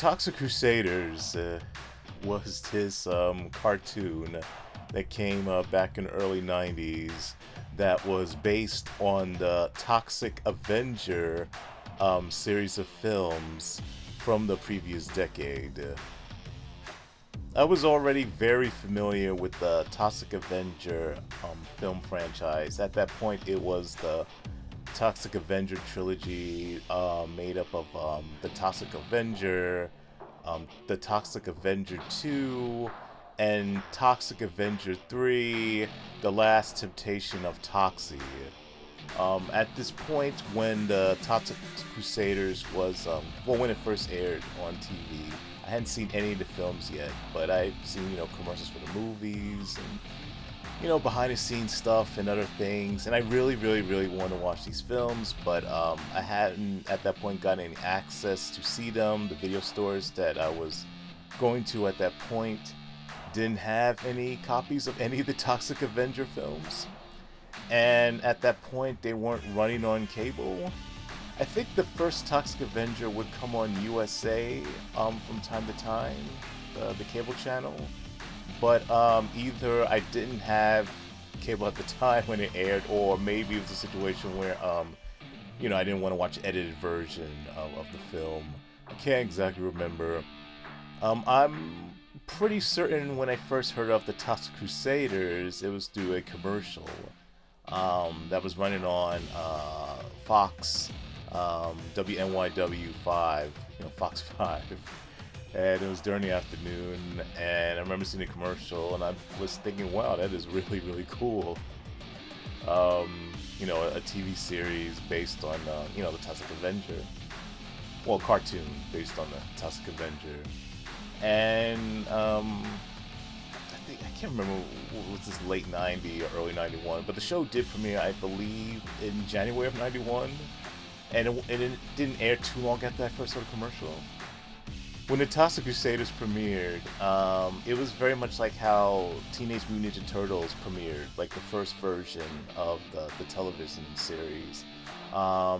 Toxic Crusaders was this cartoon that came back in the early 90s that was based on the Toxic Avenger series of films from the previous decade. I was already very familiar with the Toxic Avenger film franchise. At that point, it was the Toxic Avenger trilogy made up of the Toxic Avenger, the Toxic Avenger 2, and Toxic Avenger 3, The Last Temptation of Toxie. At this point, when the Toxic Crusaders was, when it first aired on TV, I hadn't seen any of the films yet, but I've seen, commercials for the movies and, behind the scenes stuff and other things. And I really want to watch these films, but I hadn't at that point gotten any access to see them. The video stores that I was going to at that point didn't have any copies of any of the Toxic Avenger films. And at that point, they weren't running on cable. I think the first Toxic Avenger would come on USA from time to time, the cable channel. But either I didn't have cable at the time when it aired, or maybe it was a situation where, I didn't want to watch an edited version of the film. I can't exactly remember. I'm pretty certain when I first heard of the Toxic Crusaders, it was through a commercial that was running on Fox, WNYW 5, Fox 5. And it was during the afternoon, and I remember seeing the commercial, and I was thinking, wow, that is really cool. A TV series based on, the Toxic Avenger. Well, cartoon based on the Toxic Avenger. And I can't remember, was this late 90 or early 91, but the show did premiere, I believe, in January of 91. And it didn't air too long after I first saw the commercial. When the Toxic Crusaders premiered, it was very much like how Teenage Mutant Ninja Turtles premiered, like the first version of the television series.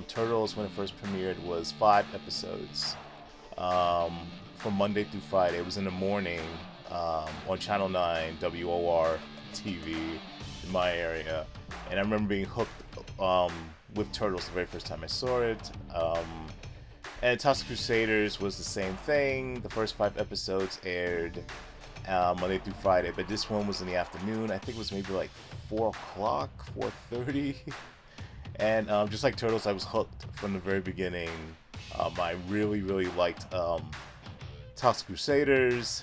Turtles, when it first premiered, was 5 episodes from Monday through Friday. It was in the morning on Channel 9, WOR TV in my area. And I remember being hooked with Turtles the very first time I saw it. And Toxic Crusaders was the same thing. The first 5 episodes aired Monday through Friday, but this one was in the afternoon. I think it was maybe like 4 o'clock, 4:30. And just like Turtles, I was hooked from the very beginning. I really liked Toxic Crusaders,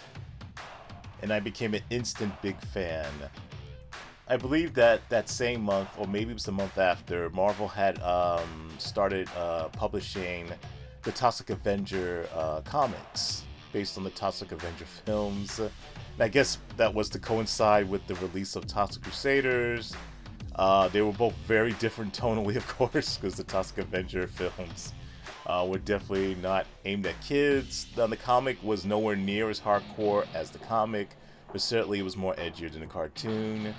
and I became an instant big fan. I believe that same month, or maybe it was the month after, Marvel had started publishing the Toxic Avenger comics based on the Toxic Avenger films. And I guess that was to coincide with the release of Toxic Crusaders. They were both very different tonally, of course, because the Toxic Avenger films were definitely not aimed at kids. The comic was nowhere near as hardcore as the comic, but certainly it was more edgier than the cartoon.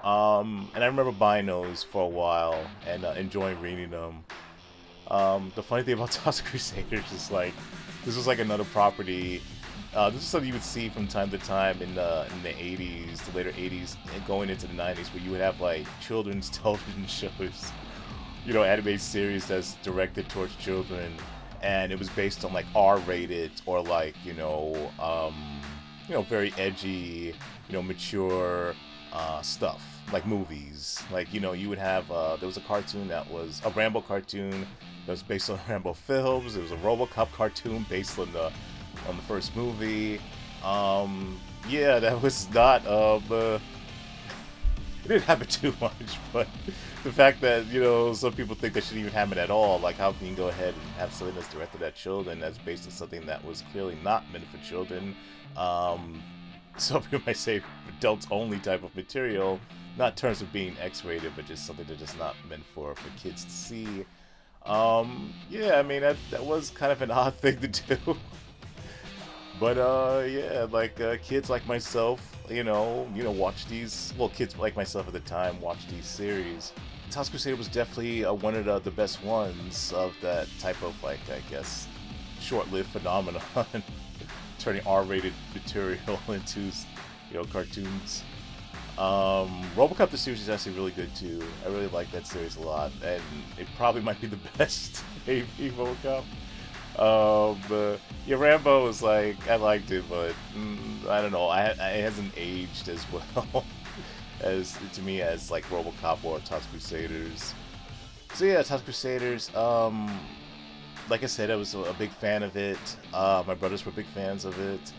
And I remember buying those for a while and enjoying reading them. The funny thing about Toxic Crusaders is this was like another property. This is something you would see from time to time in the 80s, the later 80s, and going into the 90s, where you would have children's television shows, anime series that's directed towards children, and it was based on R-rated or very edgy, mature stuff, like movies. You would have there was a cartoon that was a Rambo cartoon that was based on Rambo films. There was a RoboCop cartoon based on the first movie. That was not it didn't happen too much, but the fact that some people think they shouldn't even happen at all, how can you go ahead and have something that's directed at children that's based on something that was clearly not meant for children? Some people might say adults only type of material, not in terms of being X-rated, but just something that's just not meant for kids to see. That was kind of an odd thing to do. But kids like myself, watch these. Well, kids like myself at the time watch these series. Toxic Crusader was definitely one of the best ones of that type of short-lived phenomenon, turning R-rated material into, cartoons. RoboCop the series is actually really good too. I really like that series a lot, and it probably might be the best maybe RoboCop. Yeah, Rambo was like, I liked it, but I don't know. It hasn't aged as well as to me as like RoboCop or Toxic Crusaders. So yeah, Toxic Crusaders. Like I said, I was a big fan of it. My brothers were big fans of it.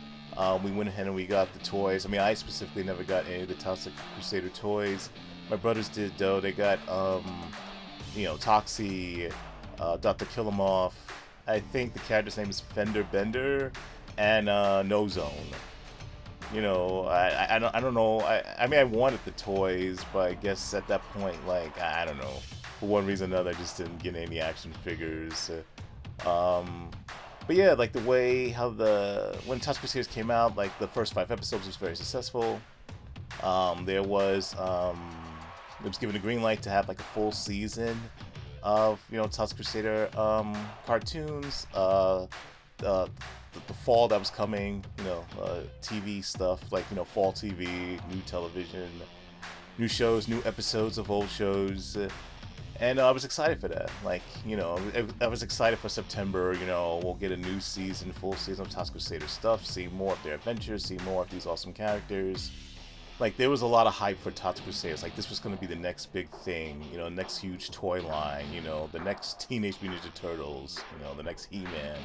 We went ahead and we got the toys. I mean, I specifically never got any of the Toxic Crusader toys. My brothers did though. They got, Toxie, Dr. Killamoff. I think the character's name is Fender Bender, and No Zone. I don't know. I mean, I wanted the toys, but I guess at that point, like, I don't know. For one reason or another, I just didn't get any action figures. But yeah, like the way how when Toxic Crusaders came out, like the first 5 episodes was very successful. It was given a green light to have like a full season of Toxic Crusader cartoons. The fall that was coming, TV stuff like fall TV, new television, new shows, new episodes of old shows. And I was excited for that. Like, I was excited for September. We'll get a new season, full season of Toxic Crusader stuff, see more of their adventures, see more of these awesome characters. Like, there was a lot of hype for Toxic Crusaders. Like, this was going to be the next big thing, next huge toy line, the next Teenage Mutant Ninja Turtles, the next He-Man.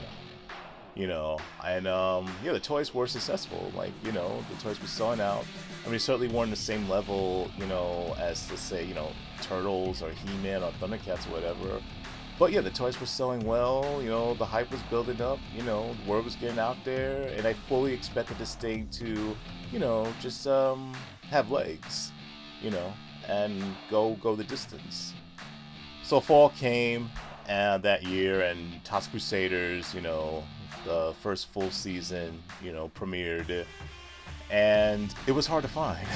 And the toys were successful. Like, the toys were selling out. I mean, certainly weren't the same level, as, let's say, Turtles or He-Man or Thundercats or whatever. But yeah, the toys were selling well, the hype was building up, the word was getting out there, and I fully expected this thing to, just have legs, and go the distance. So fall came that year, and Toxic Crusaders, the first full season, premiered, and it was hard to find.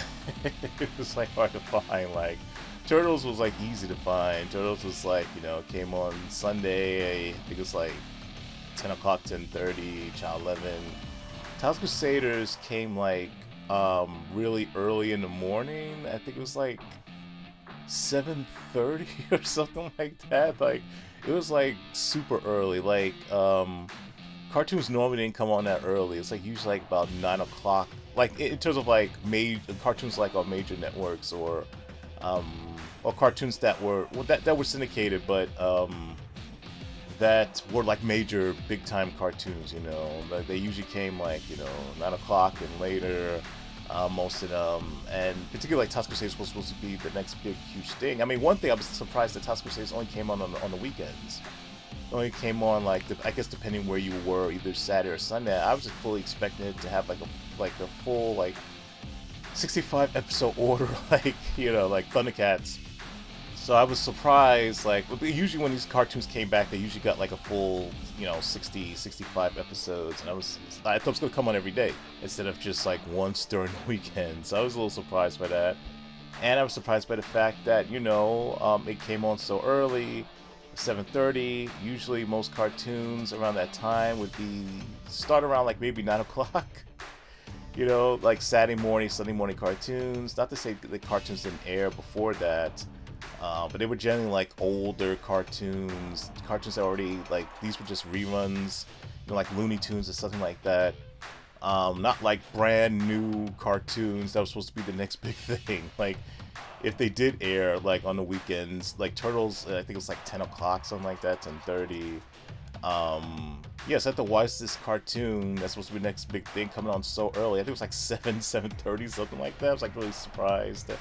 It was like hard to find. Like, Turtles was like easy to find. Turtles was like, came on Sunday. I think it was like 10 o'clock, 10:30, Channel 11. Toxic Crusaders came like really early in the morning. I think it was like 7:30 or something like that. Like, it was like super early. Like, cartoons normally didn't come on that early. It's like usually like about 9 o'clock. Like, in terms of like cartoons like on major networks or cartoons that were syndicated, but that were like major big time cartoons. Like, they usually came like 9 o'clock and later. Most of them, and particularly like Toxic Crusaders was supposed to be the next big huge thing. I mean, one thing I was surprised that Toxic Crusaders only came on the weekends. It only came on like I guess depending where you were, either Saturday or Sunday. I was just fully expecting it to have like a full like 65 episode order, like like Thundercats. So I was surprised. Like, usually when these cartoons came back, they usually got like a full 60, 65 episodes, and I thought it was gonna come on every day instead of just like once during the weekend. So I was a little surprised by that, and I was surprised by the fact that it came on so early, 7:30. Usually most cartoons around that time would start around like maybe 9 o'clock. Like Saturday morning, Sunday morning cartoons. Not to say the cartoons didn't air before that. But they were generally like older cartoons that already, like, these were just reruns, like Looney Tunes or something like that. Not like brand new cartoons that was supposed to be the next big thing. Like, if they did air like on the weekends, like Turtles, I think it was like 10 o'clock, something like that, 10:30. Yes, I had to watch this cartoon that's supposed to be the next big thing coming on so early. I think it was like 7:30, something like that. I was like really surprised.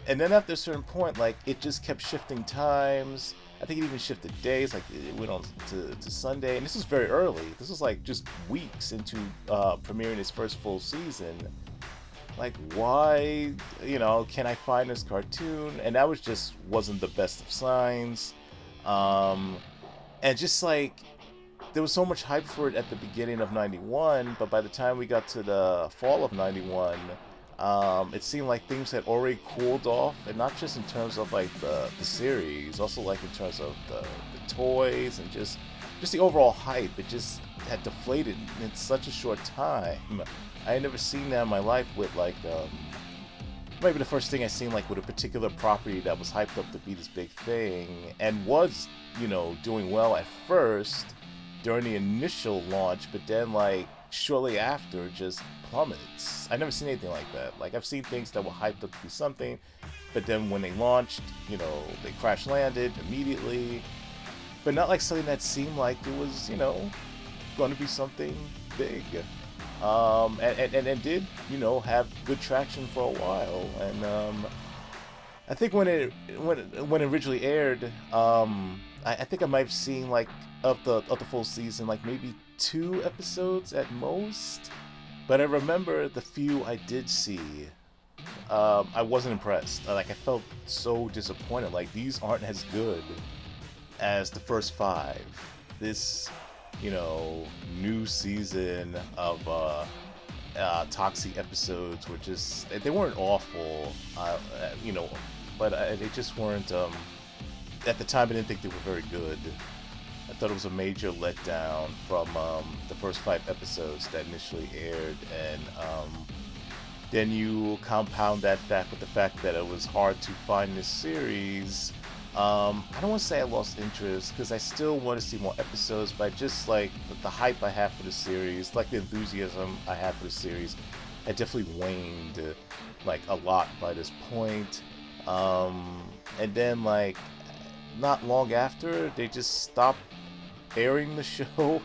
And then after a certain point, like, it just kept shifting times. I think it even shifted days. Like, it went on to Sunday. And this was very early. This was like just weeks into premiering its first full season. Like, why, can I find this cartoon? And that wasn't the best of signs. And just like, there was so much hype for it at the beginning of 91, but by the time we got to the fall of 91, it seemed like things had already cooled off, and not just in terms of like the series, also like in terms of the toys and just the overall hype. had deflated in such a short time. I had never seen that in my life with like maybe the first thing I seen like with a particular property that was hyped up to be this big thing and was, you know, doing well at first during the initial launch, but then like shortly after just plummets. I never seen anything like that. Like I've seen things that were hyped up to be something, but then when they launched, you know, they crash landed immediately. But not like something that seemed like it was, you know, going to be something big. And did, you know, have good traction for a while. And I think when it originally aired, I think I might have seen like of the full season, like maybe 2 episodes at most. But I remember the few I did see, I wasn't impressed. Like I felt so disappointed. Like these aren't as good as the first 5. This, you know, new season of Toxie episodes were just, they weren't awful, you know, but they just weren't, at the time I didn't think they were very good. I thought it was a major letdown from the first 5 episodes that initially aired, and then you compound that fact with the fact that it was hard to find this series. I don't want to say I lost interest, because I still want to see more episodes, but I just like the hype I have for the series, like the enthusiasm I have for the series, had definitely waned like a lot by this point. And then like not long after, they just stopped airing the show.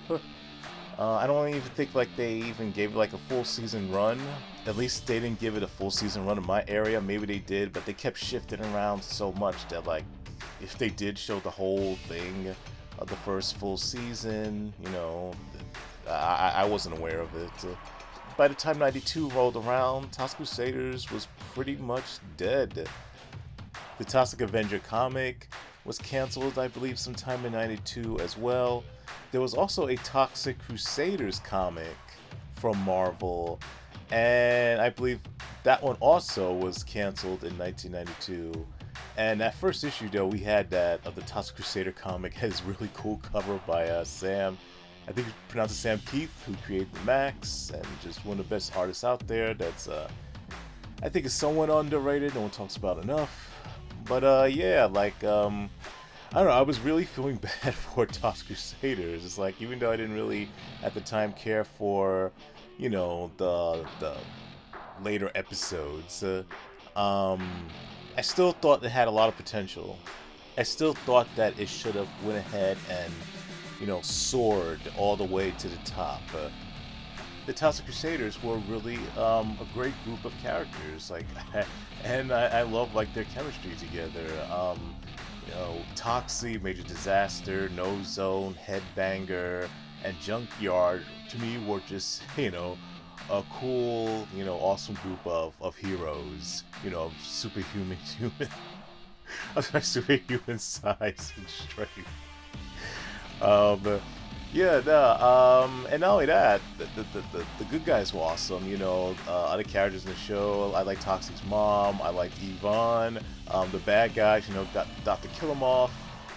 I don't even think like they even gave it like a full season run. At least they didn't give it a full season run in my area. Maybe they did, but they kept shifting around so much that like if they did show the whole thing of the first full season, you know, I wasn't aware of it. By the time 92 rolled around, Toxic Crusaders was pretty much dead. The Toxic Avenger comic was canceled, I believe, sometime in 92 as well. There was also a Toxic Crusaders comic from Marvel, and I believe that one also was canceled in 1992. And that first issue, though, we had that of the Toxic Crusader comic, has this really cool cover by Sam. I think it's pronounced Sam Keith, who created Max, and just one of the best artists out there. That's I think is somewhat underrated. No one talks about enough. But yeah, like I don't know. I was really feeling bad for Toxic Crusaders. It's like, even though I didn't really at the time care for, you know, the later episodes, I still thought it had a lot of potential. I still thought that it should have went ahead and, you know, soared all the way to the top. The Toxic Crusaders were really a great group of characters, like, and I love like their chemistry together. You know, Toxie, Major Disaster, No Zone, Headbanger, and Junkyard to me were just, you know, a cool, you know, awesome group of heroes, you know, of superhuman superhuman size and strength. Yeah, no, and not only that, the good guys were awesome, you know, other characters in the show. I like Toxie's mom, I like Yvonne, the bad guys, you know, got Dr. Killumoff,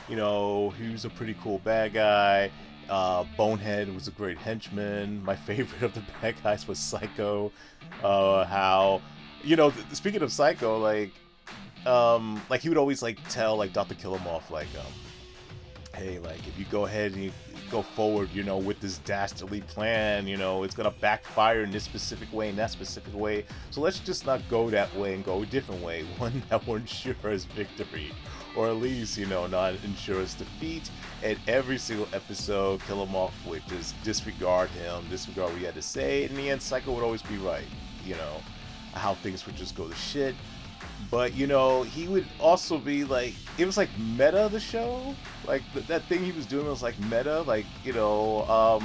you know, he was a pretty cool bad guy. Bonehead was a great henchman. My favorite of the bad guys was Psycho. How, you know, speaking of Psycho, like he would always like tell like Dr. Killumoff like, hey, like if you go ahead and you go forward, you know, with this dastardly plan, you know, it's gonna backfire in this specific way, in that specific way. So let's just not go that way and go a different way, one that will ensure us victory, or at least, you know, not ensure us defeat. And every single episode, Killumoff would just disregard him, disregard what he had to say. In the end, Psycho would always be right, you know, how things would just go to shit. But, you know, he would also be like, it was like meta, the show. Like, that thing he was doing was like meta. Like, you know,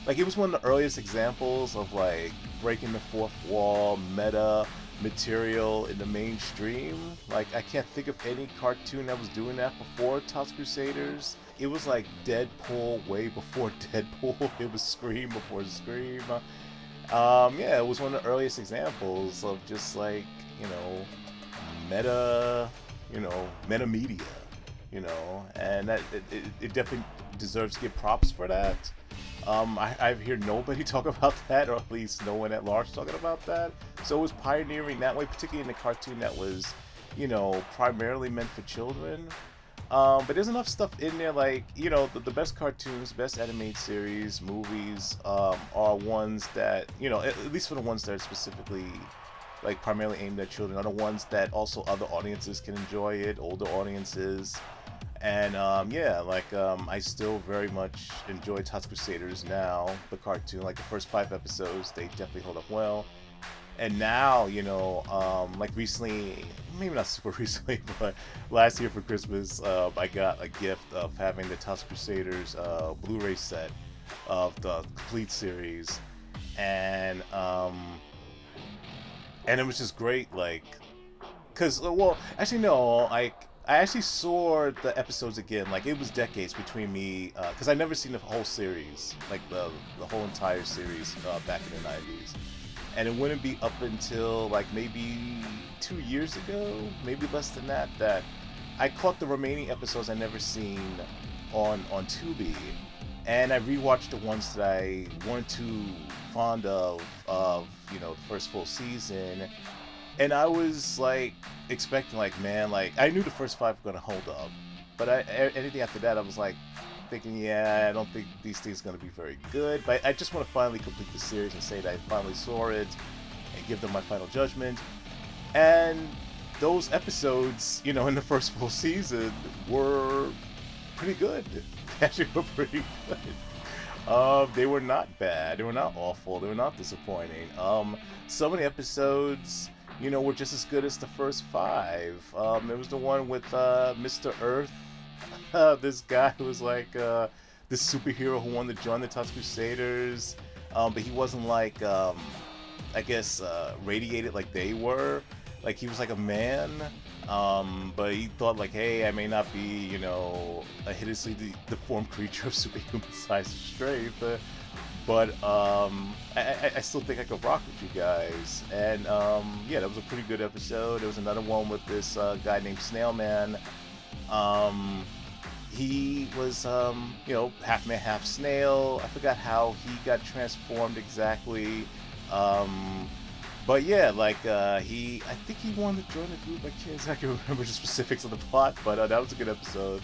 like it was one of the earliest examples of like breaking the fourth wall, meta material in the mainstream. Like, I can't think of any cartoon that was doing that before Toxic Crusaders. It was like Deadpool way before Deadpool. It was Scream before Scream. Yeah, it was one of the earliest examples of just like, you know, meta, you know, meta media, you know, and that it definitely deserves to get props for that. I hear nobody talk about that, or at least no one at large talking about that. So it was pioneering that way, particularly in the cartoon that was, primarily meant for children. But there's enough stuff in there, like, the best cartoons, best animated series, movies, are ones that, at least for the ones that are specifically, like, primarily aimed at children, are the ones that also other audiences can enjoy it, older audiences. And, I still very much enjoy Toxic Crusaders now, the cartoon. Like, the first 5 episodes, they definitely hold up well. And now, like recently, maybe not super recently, but last year for Christmas, I got a gift of having the Toxic Crusaders Blu-ray set of the complete series, and it was just great, like, cause well, actually no, like, I actually saw the episodes again. Like, it was decades between me, cause I never seen the whole series, like the whole entire series back in the '90s. And it wouldn't be up until like maybe 2 years ago, maybe less than that, that I caught the remaining episodes I never seen on Tubi, and I rewatched the ones that I weren't too fond of the first full season, and I was like expecting, like, man, like, I knew the first 5 were gonna hold up, but anything after that I was like thinking, yeah, I don't think these things are going to be very good. But I just want to finally complete the series and say that I finally saw it and give them my final judgment. And those episodes, in the first full season were pretty good. They actually were pretty good. They were not bad. They were not awful. They were not disappointing. Some of the episodes, were just as good as the first 5. There was the one with Mr. Earth. This guy who was like this superhero who wanted to join the Toxic Crusaders, but he wasn't like radiated like they were. Like, he was like a man, but he thought, like, hey, I may not be a hideously deformed creature of superhuman size and strength, but I still think I could rock with you guys. And that was a pretty good episode. There was another one with this guy named Snail Man. He was, half man, half snail. I forgot how he got transformed exactly. But yeah, like, I think he wanted to join the group. I can't exactly remember the specifics of the plot, but that was a good episode.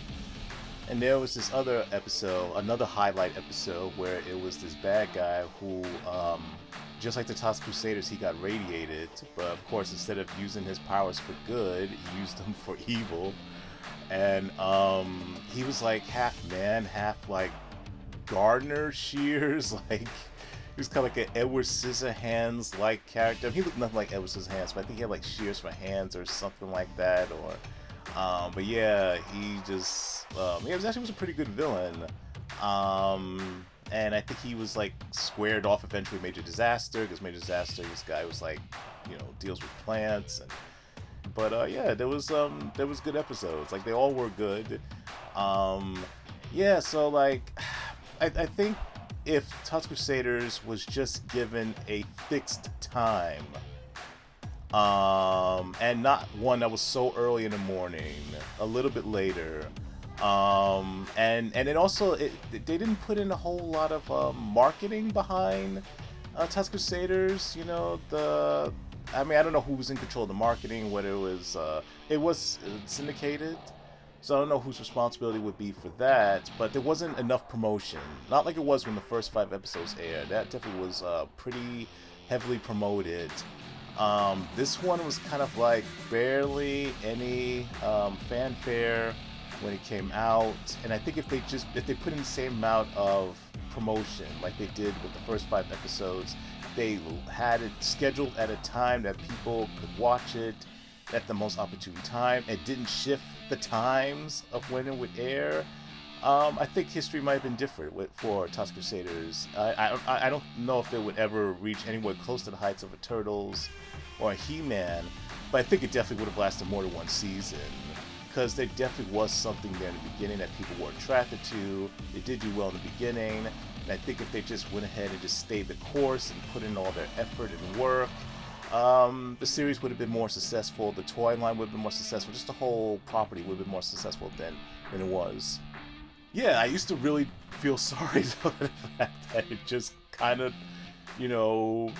And there was this other episode, another highlight episode, where it was this bad guy who, just like the Toxic Crusaders, he got radiated. But of course, instead of using his powers for good, he used them for evil. And he was like half man, half like Gardner Shears. Like, he was kind of like an Edward Scissorhands like character. He looked nothing like Edward Scissorhands, but I think he had like shears for hands or something like that. Or, but yeah, he just he was a pretty good villain. And I think he was like squared off eventually Major Disaster, because Major Disaster, this guy was like, deals with plants. And but there was good episodes. Like, they all were good. So like, I think if Toxic Crusaders was just given a fixed time, and not one that was so early in the morning, a little bit later, and it also they didn't put in a whole lot of marketing behind Toxic Crusaders. I don't know who was in control of the marketing, whether it was syndicated, so I don't know whose responsibility would be for that, but there wasn't enough promotion. Not like it was when the first 5 episodes aired. That definitely was pretty heavily promoted. This one was kind of like barely any fanfare when it came out, and I think if they put in the same amount of promotion like they did with the first 5 episodes, they had it scheduled at a time that people could watch it at the most opportune time, and didn't shift the times of when it would air, I think history might have been different for Toxic Crusaders. I don't know if they would ever reach anywhere close to the heights of a Turtles or a He-Man, but I think it definitely would have lasted more than one season, because there definitely was something there in the beginning that people were attracted to. It did do well in the beginning. And I think if they just went ahead and just stayed the course and put in all their effort and work, the series would have been more successful. The toy line would have been more successful. Just the whole property would have been more successful than it was. Yeah, I used to really feel sorry for the fact that it just kind of, you know,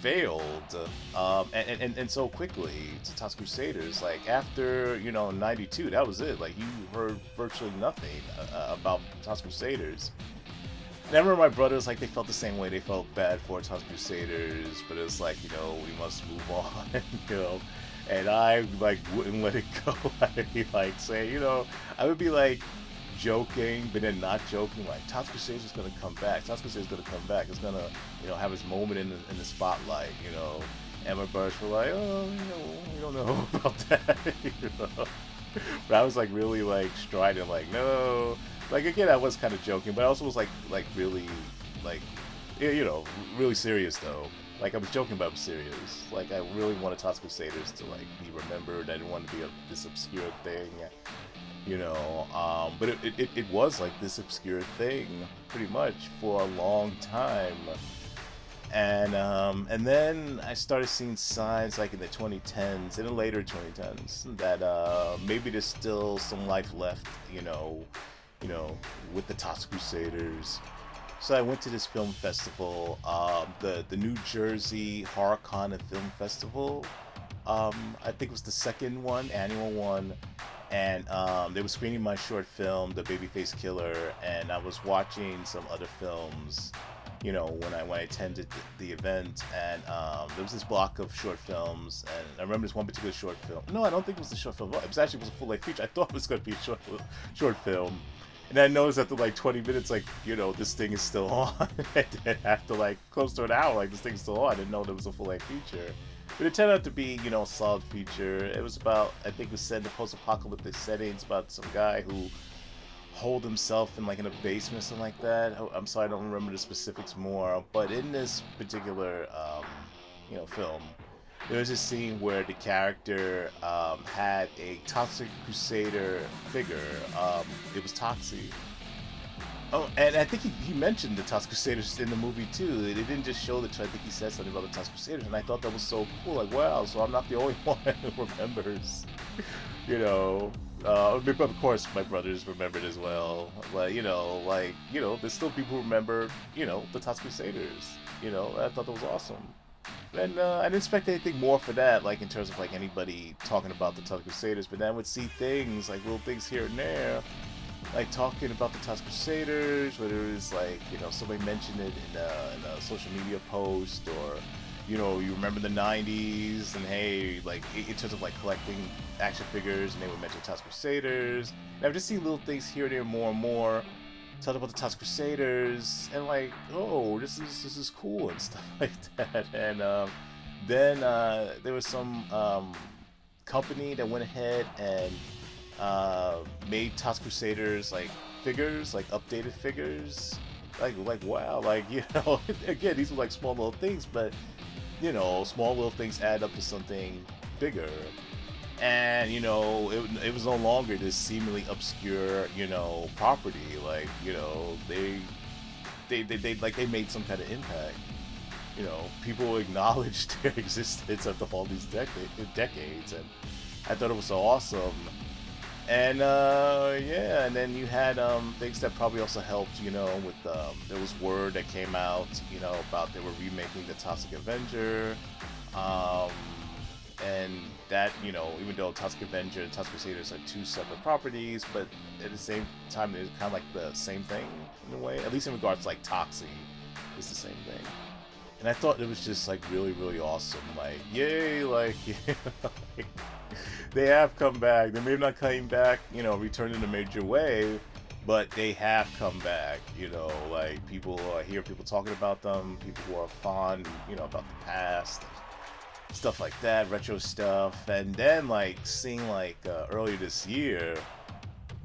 failed, and so quickly to Toxic Crusaders. Like after '92, that was it. Like you heard virtually nothing about Toxic Crusaders. And I remember my brothers, like, they felt the same way. They felt bad for Toxic Crusaders, but it's like, we must move on, And I, like, wouldn't let it go. I'd be, like, saying, I would be, like, joking, but then not joking. Like, Toxic Crusaders is going to come back. Toxic Crusaders is going to come back. It's going to, have its moment in the spotlight, And my brothers were like, oh, we don't know about that, But I was, like, really, like, striding, like, no. Like, again, I was kind of joking, but I also was, like really, like, really serious, though. Like, I was joking, but I was serious. Like, I really wanted Toxic Crusaders to, like, be remembered. I didn't want it to be this obscure thing, But it was, like, this obscure thing, pretty much, for a long time. And then I started seeing signs, like, in the 2010s, in the later 2010s, that maybe there's still some life left, with the Toxic Crusaders. So I went to this film festival, the New Jersey HorrorCon and Film Festival. I think it was the second one, annual one, and they were screening my short film, The Babyface Killer, and I was watching some other films, when I attended the event, and there was this block of short films, and I remember this one particular short film. No, I don't think it was a short film. It was actually a full-length feature. I thought it was going to be a short film. And I noticed after like 20 minutes, like, this thing is still on. And then after like close to an hour, like, this thing's still on. I didn't know there was a full-length feature. But it turned out to be, a solid feature. It was about, I think it was set in the post-apocalyptic settings, about some guy who holed himself in like in a basement or something like that. I'm sorry, I don't remember the specifics more. But in this particular, film, there was a scene where the character had a Toxic Crusader figure. It was Toxie. Oh, and I think he mentioned the Toxic Crusaders in the movie too. They didn't just show the trailer. I think he said something about the Toxic Crusaders, and I thought that was so cool. Like, wow, so I'm not the only one who remembers. But of course my brothers remembered as well. But there's still people who remember, the Toxic Crusaders. I thought that was awesome. And I didn't expect anything more for that, like in terms of like anybody talking about the Toxic Crusaders, but then I would see things, like little things here and there, like talking about the Toxic Crusaders, whether it was like, somebody mentioned it in a social media post, or, you remember the 90s, and hey, like in terms of like collecting action figures, and they would mention Toxic Crusaders. And I've just seen little things here and there more and more. Talked about the Toxic Crusaders, and like, oh, this is cool and stuff like that. And then there was some company that went ahead and made Toxic Crusaders like figures, like updated figures. Like wow, like again, these were like small little things, but small little things add up to something bigger. And it was no longer this seemingly obscure property. Like they made some kind of impact. People acknowledged their existence after all these decades, and I thought it was so awesome. And and then you had things that probably also helped. With there was word that came out about they were remaking the Toxic Avenger. And that, even though Toxic Avenger and Toxic Crusaders are two separate properties, but at the same time, it's kind of like the same thing in a way. At least in regards to like Toxie, it's the same thing. And I thought it was just like really, really awesome. Like, yay! Like, like they have come back. They may have not come back, returned in a major way, but they have come back. Like people hear people talking about them. People who are fond, about the past. Stuff like that, retro stuff. And then like seeing like earlier this year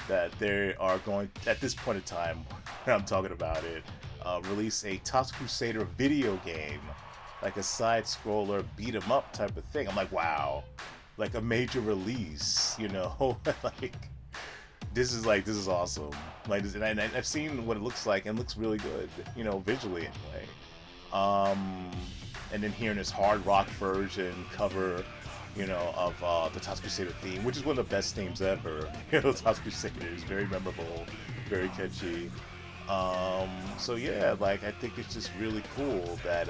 that they are going, at this point in time when I'm talking about it, release a Toxic Crusader video game, like a side scroller beat 'em up type of thing. I'm like, wow, like a major release, like this is awesome. Like this, and I've seen what it looks like, and it looks really good, visually anyway. And then hearing this hard rock version cover, of the Toxic Crusader theme, which is one of the best themes ever. Toxic Crusaders, very memorable. very catchy. So yeah, like I think it's just really cool that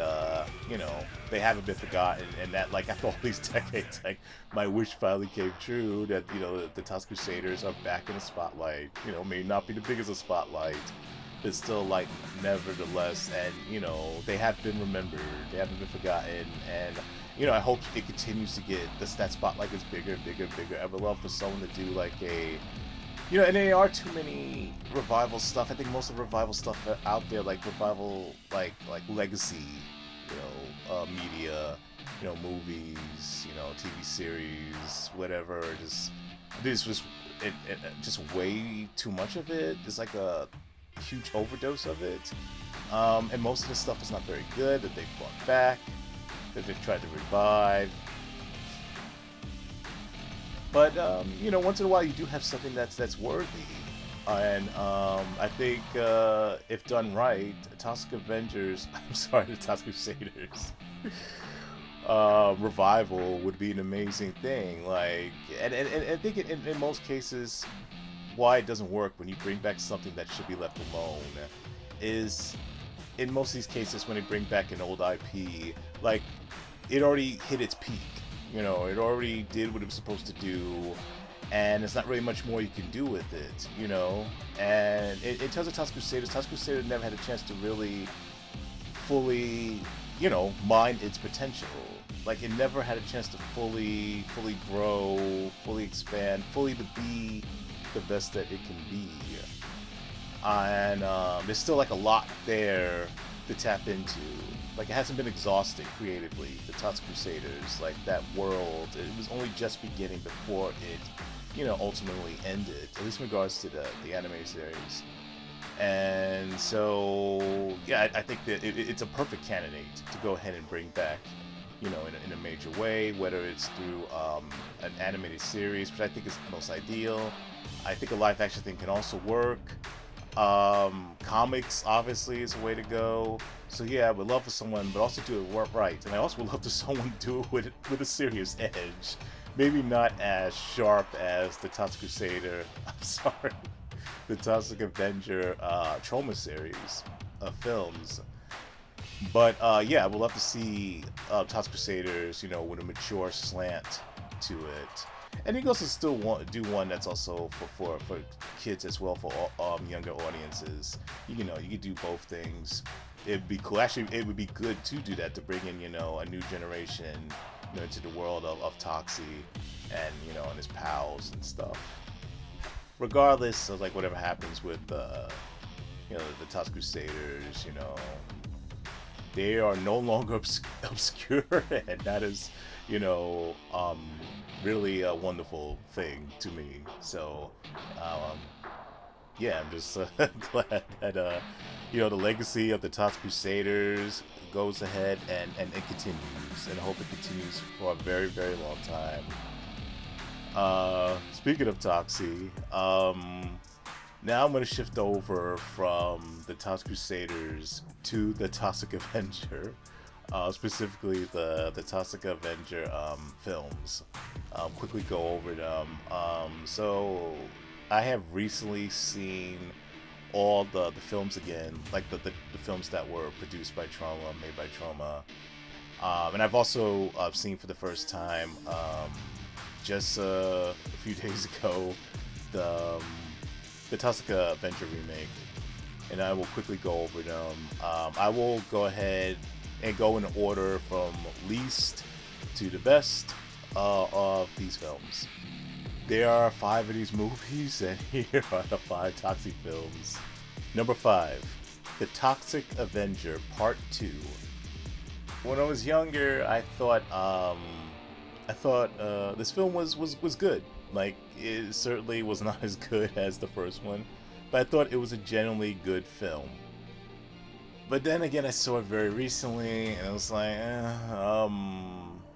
you know, they haven't been forgotten, and that like after all these decades, like my wish finally came true that you know the Toxic Crusaders are back in the spotlight. You know, may not be the biggest of spotlight, but still like nevertheless, and you know they have been remembered, they haven't been forgotten, and you know I hope it continues to get that spotlight gets bigger and bigger and bigger. I would love for someone to do like a, you know, and there are too many revival stuff. I think most of the revival stuff out there, like revival, like legacy, you know, media, you know, movies, you know, TV series, whatever. Just this was just way too much of it. There's like a huge overdose of it, and most of the stuff is not very good. That they brought back, that they've tried to revive. But you know, once in a while, you do have something that's worthy, and I think if done right, Toxic Avengers, I'm sorry, the Toxic Crusaders revival would be an amazing thing. Like, and I think in most cases, why it doesn't work when you bring back something that should be left alone is, in most of these cases, when they bring back an old IP, like it already hit its peak. You know, it already did what it was supposed to do, and there's not really much more you can do with it, you know? And in terms of Toxic Crusaders never had a chance to really fully, you know, mine its potential. Like, it never had a chance to fully grow, fully expand, fully to be the best that it can be. And there's still, like, a lot there to tap into. Like, it hasn't been exhausted creatively, the Toxic Crusaders, like that world. It was only just beginning before it, you know, ultimately ended, at least in regards to the anime series. And so, yeah, I think that it's a perfect candidate to go ahead and bring back, you know, in a major way, whether it's through an animated series, which I think is most ideal. I think a live action thing can also work. Comics obviously is a way to go. So yeah, I would love for someone, but also do it right. And I also would love for someone to do it with a serious edge. Maybe not as sharp as the Toxic Crusader, I'm sorry, the Toxic Avenger Troma series of films. But yeah, I would love to see Toxic Crusaders, you know, with a mature slant to it. And you can also still do one that's also for kids as well, for younger audiences. You know, you could do both things. It'd be cool. Actually, it would be good to do that, to bring in, you know, a new generation, you know, into the world of Toxie and, you know, and his pals and stuff. Regardless of like whatever happens with you know, the Toxic Crusaders, you know, they are no longer obscure, and that is, you know, really a wonderful thing to me. So, yeah, I'm just glad that, you know, the legacy of the Toxic Crusaders goes ahead and it continues, and I hope it continues for a very, very long time. Speaking of Toxie, now I'm going to shift over from the Toxic Crusaders to the Toxic Avenger. Specifically the Toxic Avenger films. Quickly go over them. So I have recently seen all the films again, like the films that were produced by Troma, made by Troma. And I've also seen for the first time, just a few days ago, the Toxic Avenger remake. And I will quickly go over them. I will go ahead and go in order from least to the best of these films. There are 5 of these movies, and here are the 5 Toxic films. Number 5, The Toxic Avenger Part 2. When I was younger, I thought this film was good. Like, it certainly was not as good as the first one, but I thought it was a genuinely good film. But then again, I saw it very recently, and I was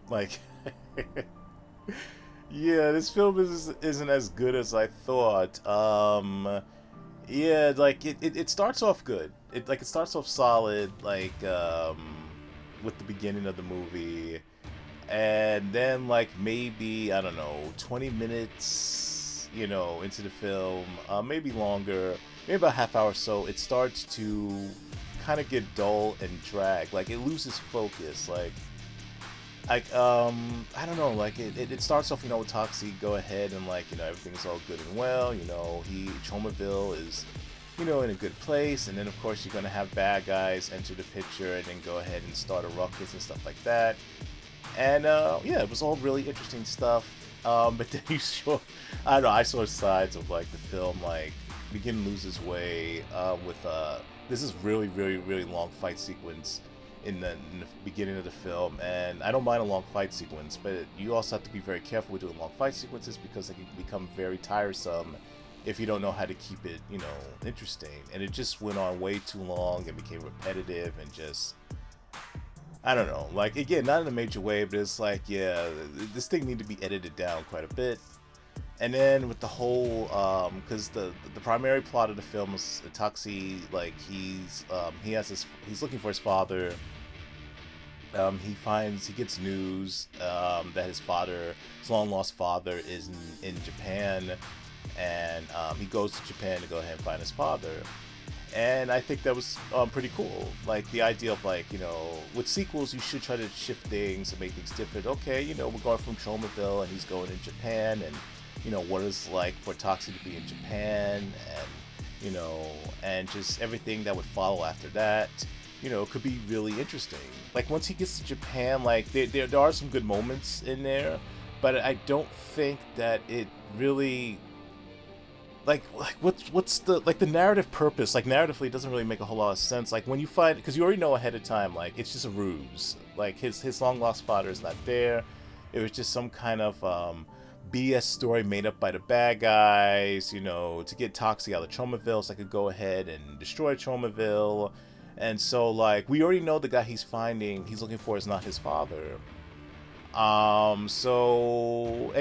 like, yeah, this film isn't as good as I thought. Yeah, like it starts off good. It starts off solid, like with the beginning of the movie, and then like maybe, I don't know, 20 minutes, you know, into the film, maybe longer, maybe about a half hour or so, it starts to kind of get dull and drag. Like it loses focus. I don't know, like it starts off, with Toxie go ahead and like, everything's all good and well, Tromaville is, in a good place, and then of course you're gonna have bad guys enter the picture and then go ahead and start a ruckus and stuff like that. And yeah, it was all really interesting stuff. But then I don't know, I saw sides of like the film like begin to lose its way with this is really, really, really long fight sequence in the beginning of the film, and I don't mind a long fight sequence, but you also have to be very careful with doing long fight sequences because they can become very tiresome if you don't know how to keep it, interesting. And it just went on way too long and became repetitive and just, I don't know, like again, not in a major way, but it's like, yeah, this thing needed to be edited down quite a bit. And then with the whole, because the primary plot of the film is Toxie, like he's looking for his father. He gets news that his long lost father, is in Japan, and he goes to Japan to go ahead and find his father. And I think that was pretty cool. Like the idea of like, with sequels you should try to shift things and make things different. Okay, we're going from Tromaville and he's going in Japan, and what it's like for Toxie to be in Japan, and and just everything that would follow after that, could be really interesting. Like once he gets to Japan, like there are some good moments in there, but I don't think that it really like what's the narrative purpose. Like narratively it doesn't really make a whole lot of sense. Like when you find, because you already know ahead of time, like it's just a ruse. Like his long lost father is not there. It was just some kind of BS story made up by the bad guys, to get Toxie out of Tromaville so I could go ahead and destroy Tromaville. And so, like, we already know the guy he's looking for is not his father. And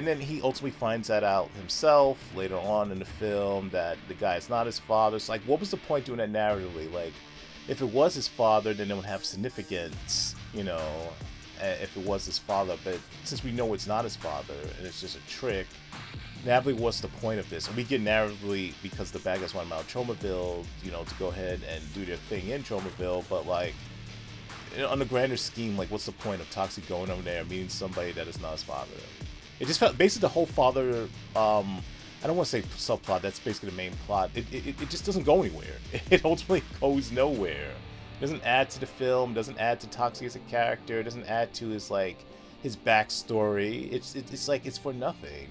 then he ultimately finds that out himself later on in the film, that the guy is not his father. So, like, what was the point doing that narratively? Like, if it was his father, then it would have significance, if it was his father. But since we know it's not his father and it's just a trick, narratively, what's the point of this? And we get narratively because the bad guys want him out of Tromaville, to go ahead and do their thing in Tromaville. But like, on the grander scheme, like, what's the point of Toxie going over there and meeting somebody that is not his father? It just felt basically the whole father. I don't want to say subplot. That's basically the main plot. It just doesn't go anywhere. It ultimately goes nowhere. Doesn't add to the film, doesn't add to Toxie as a character, doesn't add to his backstory. It's like it's for nothing.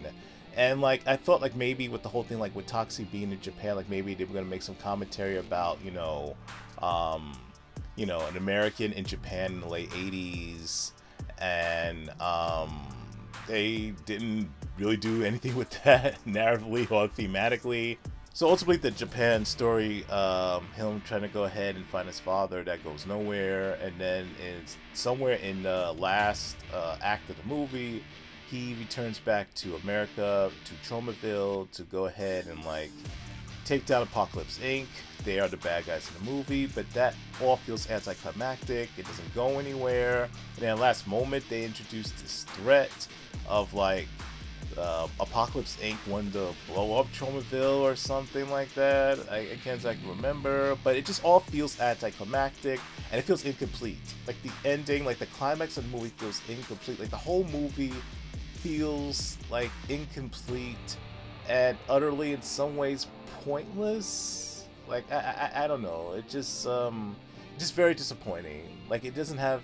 And like I thought, like maybe with the whole thing, like with Toxie being in Japan, like maybe they were gonna make some commentary about an American in Japan in the late '80s, and they didn't really do anything with that narratively or thematically. So ultimately, the Japan story, him trying to go ahead and find his father, that goes nowhere. And then it's somewhere in the last act of the movie, he returns back to America, to Tromaville, to go ahead and like take down Apocalypse Inc. They are the bad guys in the movie, but that all feels anticlimactic. It doesn't go anywhere. And then last moment, they introduced this threat of like Apocalypse Inc. wanted to blow up Tromaville or something like that. I can't exactly remember, but it just all feels anticlimactic and it feels incomplete. Like the ending, like the climax of the movie feels incomplete. Like the whole movie feels like incomplete and utterly, in some ways, pointless. Like I don't know. It just very disappointing. Like it doesn't have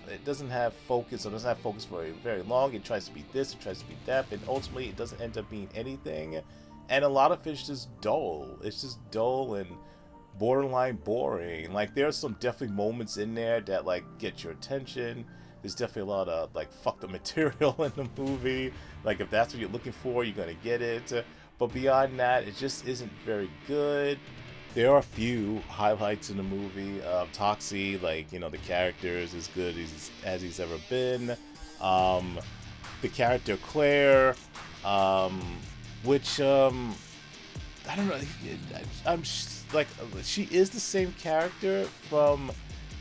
focus, or doesn't have focus for very long. It tries to be this, it tries to be that, but ultimately it doesn't end up being anything. And a lot of it's just dull. It's just dull and borderline boring. Like there are some definitely moments in there that like get your attention. There's definitely a lot of like fucked up material in the movie. Like if that's what you're looking for, you're gonna get it. But beyond that, it just isn't very good. There are a few highlights in the movie. Toxie, like, the character is as good as he's ever been. The character Claire, which, I don't know, she is the same character from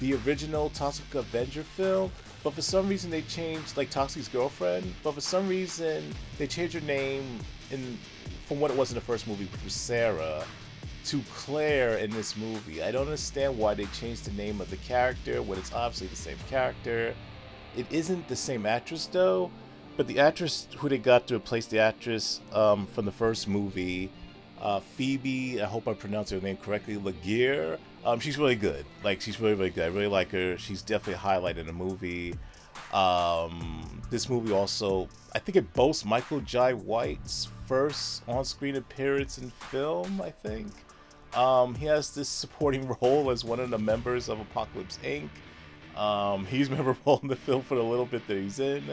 the original Toxic Avenger film, but for some reason they changed, like, Toxie's girlfriend, but for some reason they changed her name from what it was in the first movie, which was Sarah, to Claire in this movie. I don't understand why they changed the name of the character when it's obviously the same character. It isn't the same actress though, but the actress who they got to replace the actress from the first movie, Phoebe, I hope I pronounced her name correctly, Laguerre, she's really good. Like, she's really, really good. I really like her. She's definitely a highlight in the movie. This movie also, I think it boasts Michael Jai White's first on-screen appearance in film, I think. He has this supporting role as one of the members of Apocalypse Inc. He's memorable in the film for the little bit that he's in.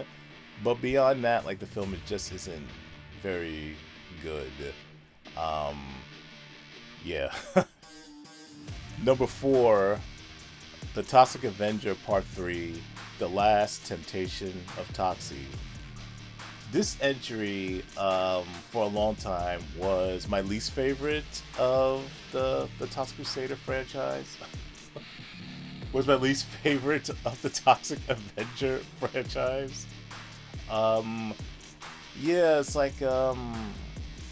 But beyond that, like, the film just isn't very good. Yeah. Number 4, The Toxic Avenger Part 3, The Last Temptation of Toxie. This entry, for a long time, was my least favorite of the Toxic Crusader franchise. Was my least favorite of the Toxic Avenger franchise. Yeah, it's like, I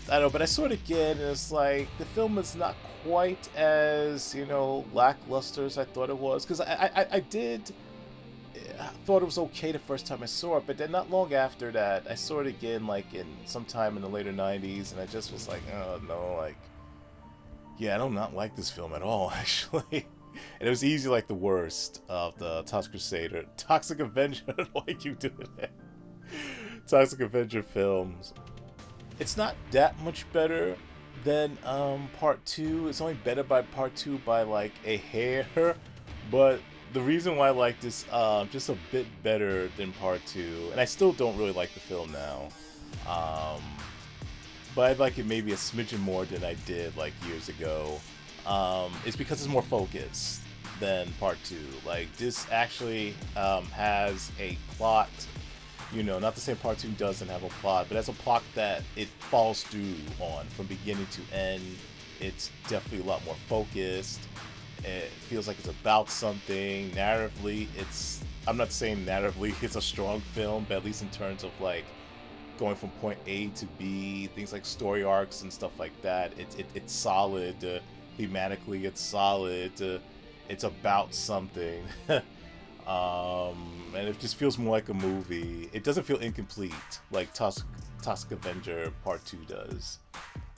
don't know, but I saw it again, and it's like, the film is not quite as, you know, lackluster as I thought it was. Because I thought it was okay the first time I saw it, but then not long after that, I saw it again, like, in sometime in the later 90s, and I just was like, oh, no, like, yeah, I do not like this film at all, actually. And it was easily, like, the worst of the Toxic Crusader. Toxic Avenger, I don't like you doing that. Toxic Avenger films. It's not that much better than Part 2. It's only better by Part 2 by, like, a hair. But the reason why I like this just a bit better than Part 2, and I still don't really like the film now, but I like it maybe a smidgen more than I did, like, years ago, is because it's more focused than Part 2. Like, this actually has a plot. You know, not to say Part 2 doesn't have a plot, but as a plot that it falls through on from beginning to end. It's definitely a lot more focused. It feels like it's about something. Narratively, I'm not saying narratively it's a strong film, but at least in terms of, like, going from point A to B, things like story arcs and stuff like that, it's solid. Thematically, it's solid. It's about something. And it just feels more like a movie. It doesn't feel incomplete like Toxic Avenger Part 2 does.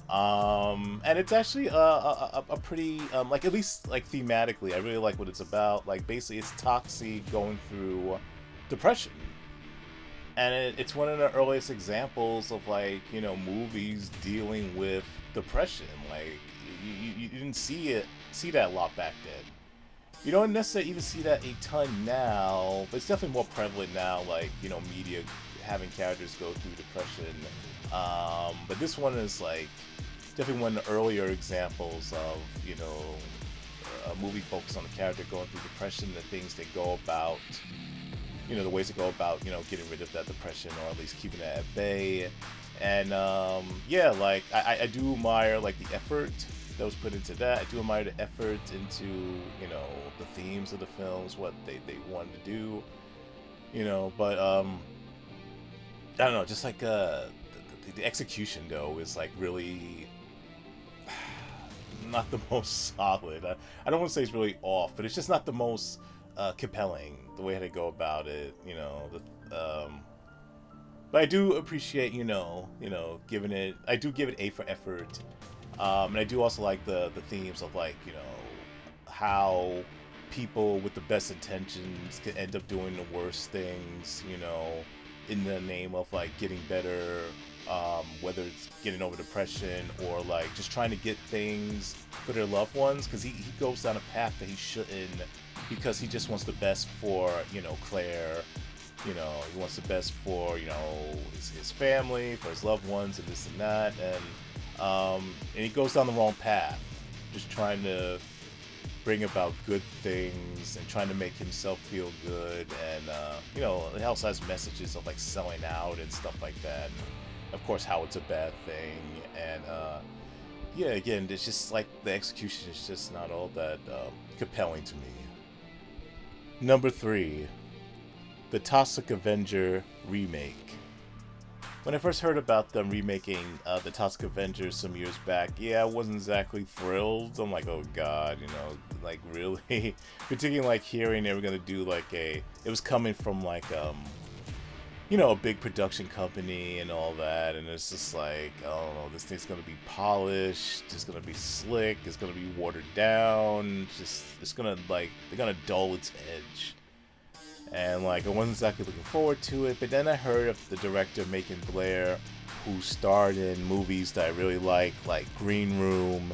And it's actually a pretty, like, at least, like, thematically, I really like what it's about. Like, basically, it's Toxie going through depression. And it's one of the earliest examples of, like, you know, movies dealing with depression. Like, you didn't see that a lot back then. You don't necessarily even see that a ton now, but it's definitely more prevalent now, like, you know, media having characters go through depression. But this one is, like, definitely one of the earlier examples of, you know, a movie focused on a character going through depression, the things they go about, you know, the ways to go about, you know, getting rid of that depression, or at least keeping it at bay. And, yeah, like, I do admire, like, the effort that was put into that. I do admire the effort into, you know, the themes of the films, what they wanted to do, you know, but, I don't know, just like, the execution, though, is, like, really not the most solid. I don't want to say it's really off, but it's just not the most compelling, the way they go about it, you know. But I do appreciate, you know, giving it. I do give it A for effort, and I do also like the themes of, like, you know, how people with the best intentions can end up doing the worst things, you know, in the name of, like, getting better. Whether it's getting over depression or, like, just trying to get things for their loved ones, because he goes down a path that he shouldn't, because he just wants the best for, you know, Claire, you know, he wants the best for, you know, his family, for his loved ones, and this and that, and he goes down the wrong path, just trying to bring about good things and trying to make himself feel good, and you know, it also has messages of, like, selling out and stuff like that, and of course how it's a bad thing, and yeah, again, it's just, like, the execution is just not all that compelling to me. Number 3, the Toxic Avenger remake. when I first heard about them remaking the Toxic Avenger some years back, yeah, I wasn't exactly thrilled. I'm like, oh god, you know, like really, particularly like hearing they were gonna do like it was coming from like you know, a big production company and all that, and it's just like, oh no, this thing's gonna be polished, it's gonna be slick, it's gonna be watered down, it's gonna like, they're gonna dull its edge. And like, I wasn't exactly looking forward to it, but then I heard of the director Macon Blair, who starred in movies that I really like Green Room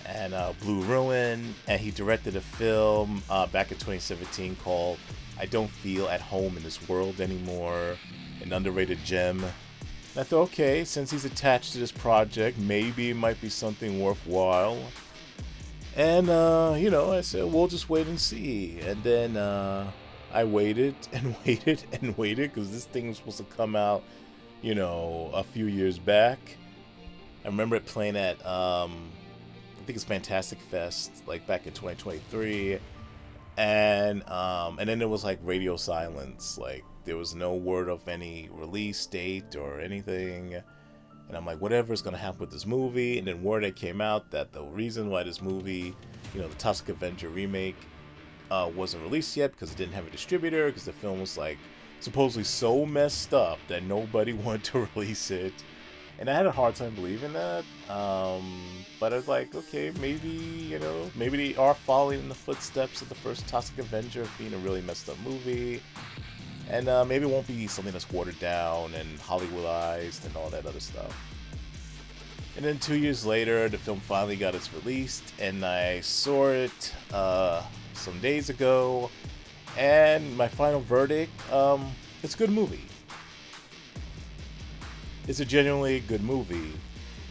and Blue Ruin, and he directed a film back in 2017 called I Don't Feel at Home in This World Anymore, an underrated gem. And I thought, okay, since he's attached to this project, maybe it might be something worthwhile. And, you know, I said, we'll just wait and see. And then, I waited and waited and waited because this thing was supposed to come out, you know, a few years back. I remember it playing at, I think it's Fantastic Fest, like back in 2023. And then there was like radio silence. Like there was no word of any release date or anything. And I'm like, whatever's gonna happen with this movie. And then word that came out that the reason why this movie, you know, the Toxic Avenger remake, wasn't released yet because it didn't have a distributor, because the film was like supposedly so messed up that nobody wanted to release it. And I had a hard time believing that, but I was like, okay, maybe, you know, maybe they are following in the footsteps of the first Toxic Avenger being a really messed up movie, and maybe it won't be something that's watered down and Hollywoodized and all that other stuff. And then 2 years later, the film finally got its released, and I saw it some days ago, and my final verdict, it's a good movie. It's a genuinely good movie.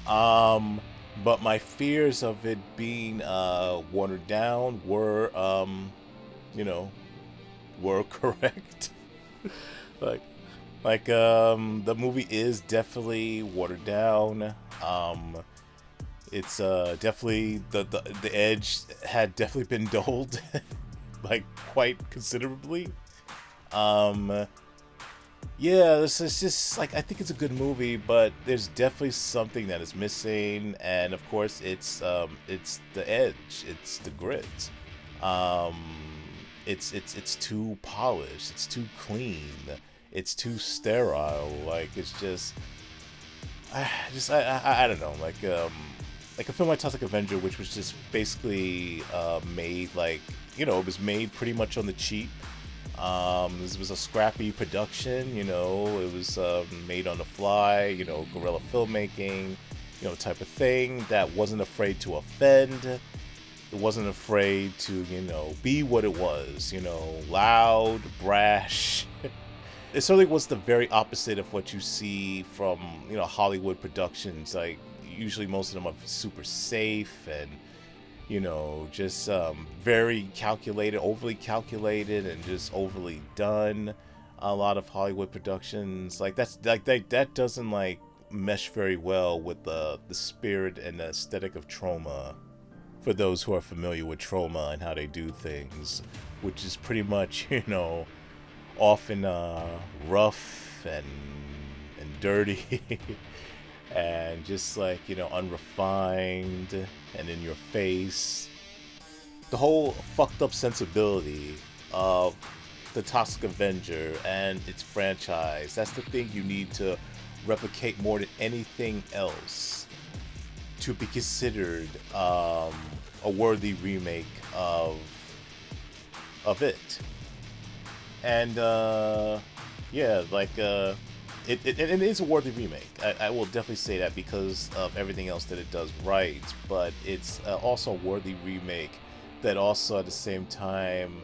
But my fears of it being watered down were, you know, were correct. The movie is definitely watered down. It's definitely the edge had definitely been dulled, like quite considerably. Yeah, this is just like, I think it's a good movie, but there's definitely something that is missing, and of course it's the edge, it's the grit. It's too polished, it's too clean, it's too sterile. Like it's just, I don't know, like a film like Toxic Avenger, which was just basically made like, you know, it was made pretty much on the cheap. This was a scrappy production, you know, it was made on the fly, you know, guerrilla filmmaking, you know, type of thing that wasn't afraid to offend. It wasn't afraid to, you know, be what it was, you know, loud, brash. It certainly was the very opposite of what you see from, you know, Hollywood productions. Like, usually most of them are super safe and, you know, just very calculated, overly calculated, and just overly done. A lot of Hollywood productions, like that doesn't like mesh very well with the spirit and the aesthetic of Troma. For those who are familiar with Troma and how they do things, which is pretty much, you know, often rough and dirty. And just like, you know, unrefined and in your face. The whole fucked up sensibility of the Toxic Avenger and its franchise, that's the thing you need to replicate more than anything else to be considered a worthy remake of it. And yeah, like it is a worthy remake. I will definitely say that because of everything else that it does right, but it's also a worthy remake that also at the same time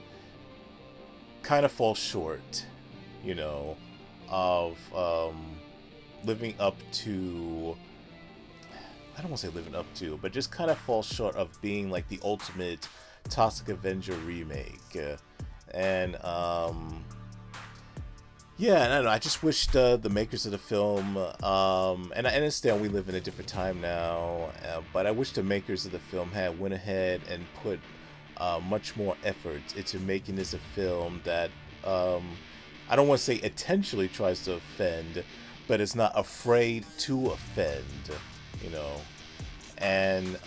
kind of falls short, you know, of living up to, I don't want to say living up to, but just kind of falls short of being like the ultimate Toxic Avenger remake. And yeah, I don't know. I just wish the makers of the film, and I understand we live in a different time now, but I wish the makers of the film had went ahead and put much more effort into making this a film that I don't want to say intentionally tries to offend, but it's not afraid to offend, you know, and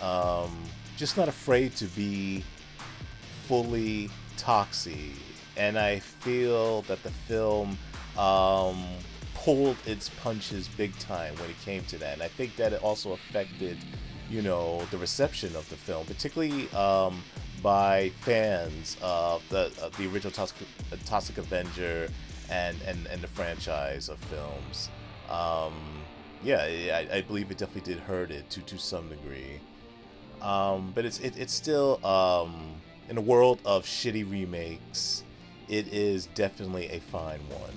just not afraid to be fully Toxie. And I feel that the film pulled its punches big time when it came to that, and I think that it also affected, you know, the reception of the film, particularly by fans of the original Toxic Avenger and the franchise of films. Yeah, I believe it definitely did hurt it to some degree. But it's still in a world of shitty remakes, it is definitely a fine one.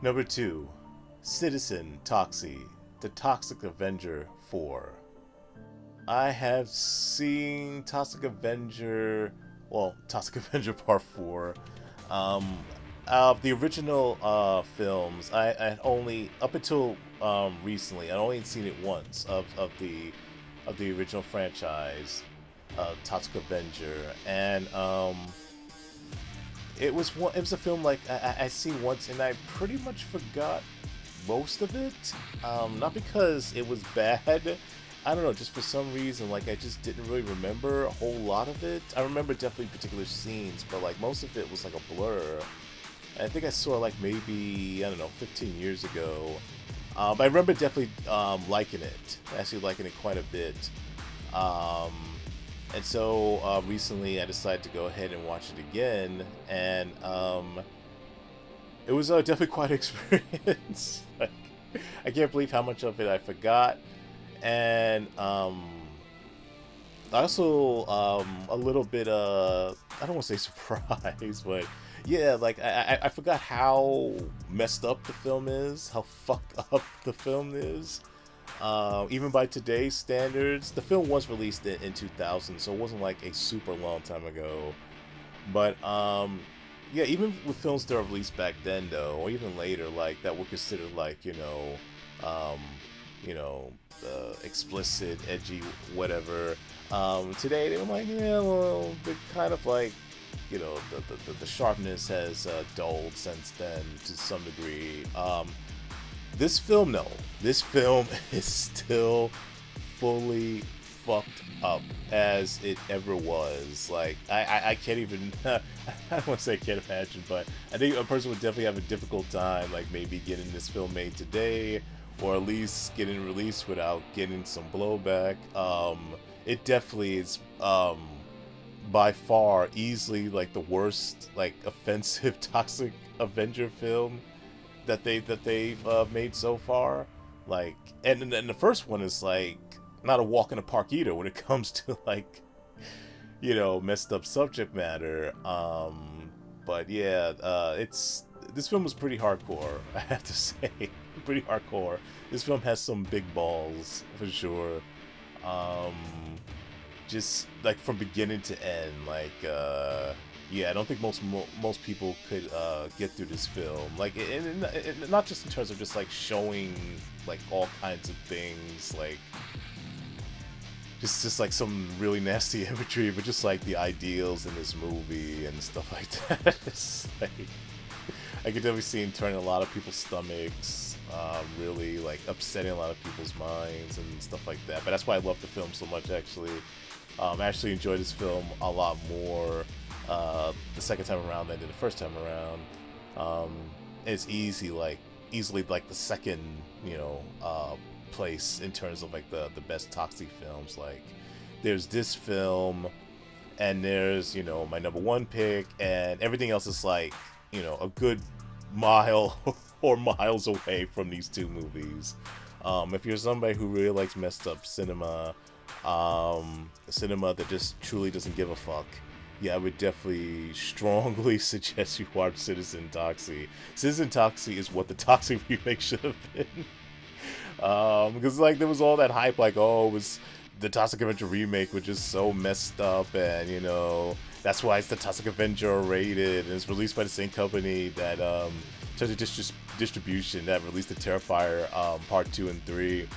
Number 2, Citizen Toxie, the Toxic Avenger 4. I have seen Toxic Avenger Part 4. The original films, I had only, up until recently, I'd only seen it once of the original franchise, Toxic Avenger, and it was a film like I seen once, and I pretty much forgot most of it. Not because it was bad. I don't know, just for some reason, like, I just didn't really remember a whole lot of it. I remember definitely particular scenes, but like most of it was like a blur. And I think I saw it like maybe, I don't know, 15 years ago. But I remember definitely liking it, actually liking it quite a bit. And so recently I decided to go ahead and watch it again, and it was definitely quite an experience. Like, I can't believe how much of it I forgot. And I also a little bit I don't want to say surprised, but yeah, like I forgot how messed up the film is, how fucked up the film is. Even by today's standards, the film was released in 2000, so it wasn't like a super long time ago. But yeah, even with films that were released back then, though, or even later, like that were considered like, you know, explicit, edgy, whatever. Today they were like, yeah, well, they're kind of like, you know, the sharpness has dulled since then to some degree. This film, no. This film is still fully fucked up as it ever was. Like, I can't even, I don't want to say I can't imagine, but I think a person would definitely have a difficult time, like, maybe getting this film made today, or at least getting released without getting some blowback. It definitely is, by far, easily, like, the worst, like, offensive Toxic Avenger film that they've made so far. Like, and the first one is like not a walk in the park either when it comes to, like, you know, messed up subject matter. But yeah, this film was pretty hardcore, I have to say. Pretty hardcore. This film has some big balls for sure. Just like from beginning to end, like yeah, I don't think most people could get through this film. Like, and not just in terms of just like showing like all kinds of things, like just like some really nasty imagery, but just like the ideals in this movie and stuff like that. It's like, I could definitely see him turning a lot of people's stomachs, really like upsetting a lot of people's minds and stuff like that. But that's why I love the film so much, actually. I actually enjoyed this film a lot more the second time around than I did the first time around. It's easily like the second, you know, place in terms of like the best Toxic films. Like, there's this film, and there's, you know, my number one pick, and everything else is like, you know, a good mile or miles away from these two movies. If you're somebody who really likes messed up cinema, cinema that just truly doesn't give a fuck, yeah, I would definitely strongly suggest you watch Citizen Toxie. Citizen Toxie is what the Toxic remake should have been. Because like there was all that hype, like, oh, it was the Toxic Avenger remake, which is so messed up, and you know, that's why it's the Toxic Avenger rated, and it's released by the same company that in terms of distribution that released the Terrifier Part 2 and 3.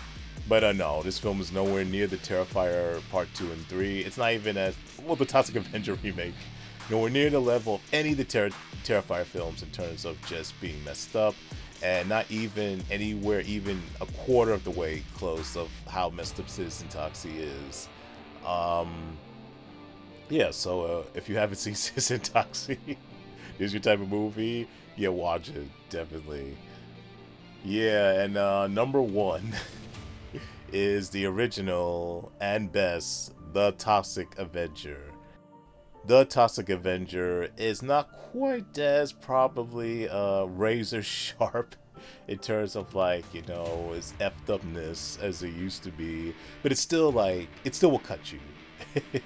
But no, this film is nowhere near the Terrifier Part 2 and 3. It's not even as, well, the Toxic Avenger remake nowhere near the level of any of the Terrifier films in terms of just being messed up, and not even anywhere even a quarter of the way close of how messed up Citizen Toxie is. Yeah, so if you haven't seen Citizen Toxie, this is your type of movie, yeah, watch it, definitely. Yeah, and number one is the original and best, The Toxic Avenger. The Toxic Avenger is not quite as probably razor sharp in terms of like, you know, its effed upness as it used to be, but it's still like, it still will cut you.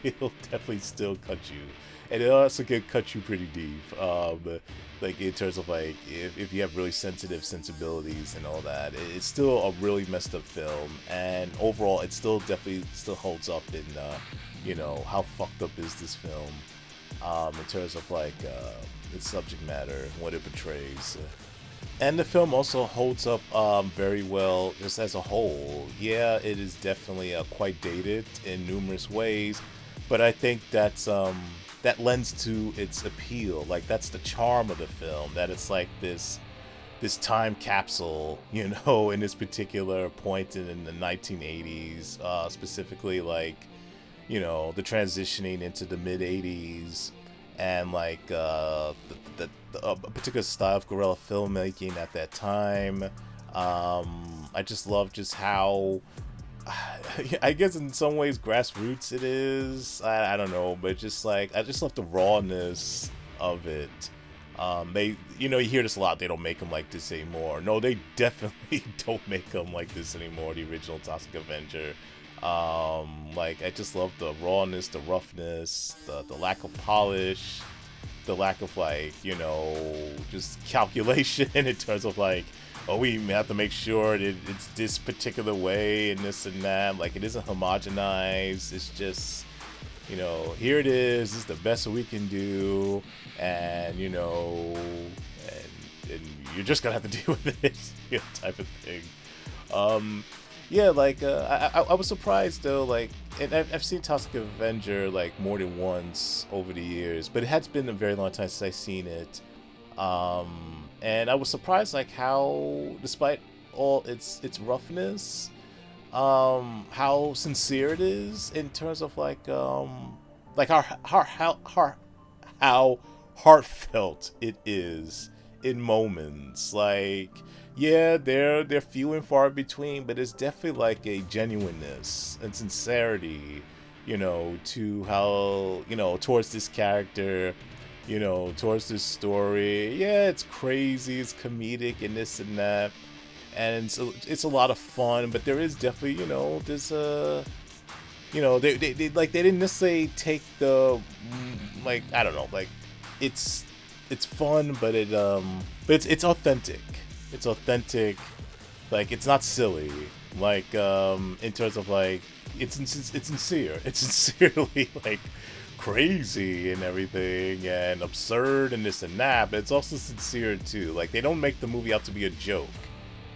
It'll definitely still cut you, and it also can cut you pretty deep. Like in terms of like if you have really sensitive sensibilities and all that, it's still a really messed up film, and overall it still definitely still holds up in you know, how fucked up is this film in terms of like its subject matter and what it portrays. And the film also holds up very well just as a whole. Yeah, it is definitely quite dated in numerous ways, but I think that's that lends to its appeal. Like that's the charm of the film, that it's like this time capsule, you know, in this particular point in the 1980s, specifically like, you know, the transitioning into the mid 80s, and like a particular style of guerrilla filmmaking at that time. I just love just how I guess in some ways grassroots it is. I don't know, but just like I just love the rawness of it. They, you know, you hear this a lot. They don't make them like this anymore. No, they definitely don't make them like this anymore. The original Toxic Avenger. Like I just love the rawness, the roughness, the lack of polish, the lack of like, you know, just calculation in terms of like, oh, we have to make sure that it's this particular way and this and that. Like it isn't homogenized. It's just, you know, here it is. This is the best we can do, and you know, and you're just gonna have to deal with it, you know, type of thing. Yeah, like I was surprised though, like, and I've seen Toxic Avenger like more than once over the years, but it has been a very long time since I've seen it. And I was surprised like how, despite all its roughness, how sincere it is in terms of like how heartfelt it is in moments. Like, yeah, they're few and far between, but it's definitely like a genuineness and sincerity, you know, to how, you know, towards this character, you know, towards this story. Yeah, it's crazy, it's comedic and this and that, and so it's a lot of fun, but there is definitely, you know, there's a, you know, they like, they didn't necessarily take the, like, I don't know, like, it's fun, but it's authentic. It's authentic, like it's not silly, like in terms of like it's sincere. It's sincerely like crazy and everything and absurd and this and that, but it's also sincere too. Like they don't make the movie out to be a joke,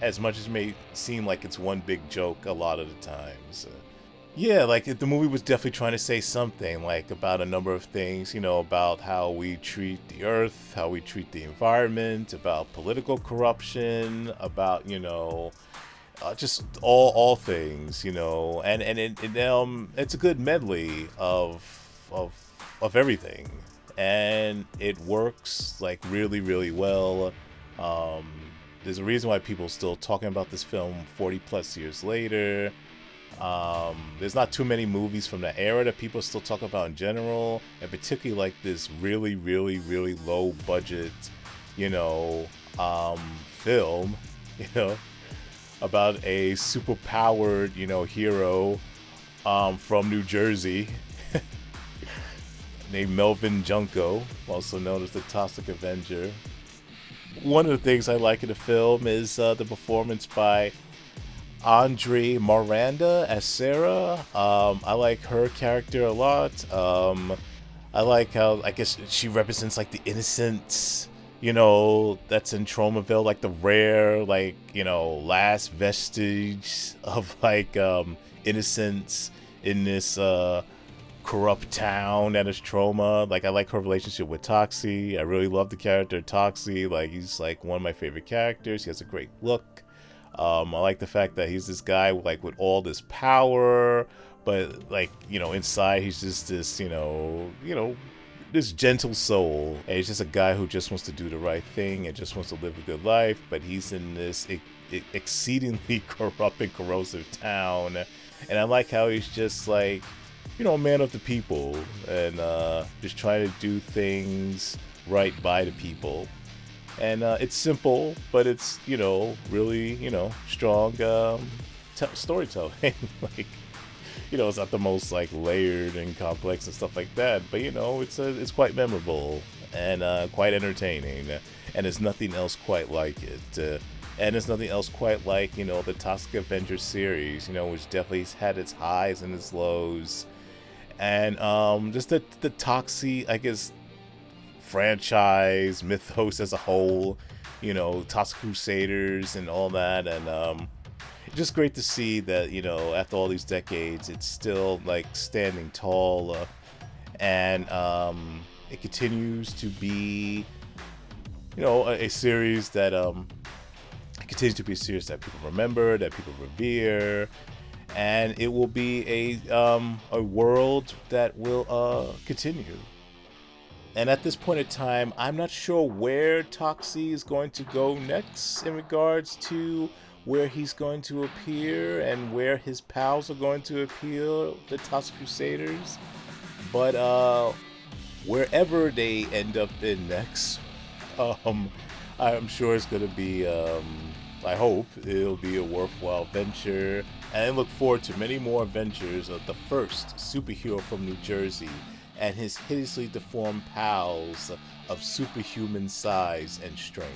as much as it may seem like it's one big joke a lot of the times. Yeah, like the movie was definitely trying to say something, like about a number of things, you know, about how we treat the earth, how we treat the environment, about political corruption, about, you know, just all things, you know, and it's a good medley of everything, and it works like really, really well. There's a reason why people are still talking about this film 40 plus years later. There's not too many movies from the era that people still talk about in general, and particularly like this really, really, really low budget, you know, film, you know, about a super powered, you know, hero from New Jersey named Melvin Junko, also known as the Toxic Avenger. One of the things I like in the film is the performance by Andre Miranda as Sarah. I like her character a lot. I like how, I guess, she represents like the innocence, you know, that's in Tromaville, like the rare, like, you know, last vestige of like innocence in this corrupt town that is Troma. Like, I like her relationship with Toxie. I really love the character Toxie. Like, he's like one of my favorite characters. He has a great look. I like the fact that he's this guy like with all this power, but like, you know, inside he's just this, this gentle soul. And he's just a guy who just wants to do the right thing and just wants to live a good life. But he's in this exceedingly corrupt and corrosive town. And I like how he's just like, a man of the people and just trying to do things right by the people. And it's simple, but it's, really, strong storytelling. Like, it's not the most like layered and complex and stuff like that, but it's quite memorable and quite entertaining, and there's nothing else quite like it. And there's nothing else quite like, the Toxic Avenger series, which definitely had its highs and its lows. And just the Toxie, I guess, franchise mythos as a whole, Toxic Crusaders and all that, and it's just great to see that after all these decades it's still like standing tall, and it continues to be a series that continues to be a series that people remember, that people revere, and it will be a world that will continue. And at this point in time, I'm not sure where Toxie is going to go next in regards to where he's going to appear and where his pals are going to appear, the Toxic Crusaders. But wherever they end up in next, I'm sure it's going to be, I hope it'll be a worthwhile venture. And I look forward to many more adventures of the first superhero from New Jersey and his hideously deformed pals of superhuman size and strength.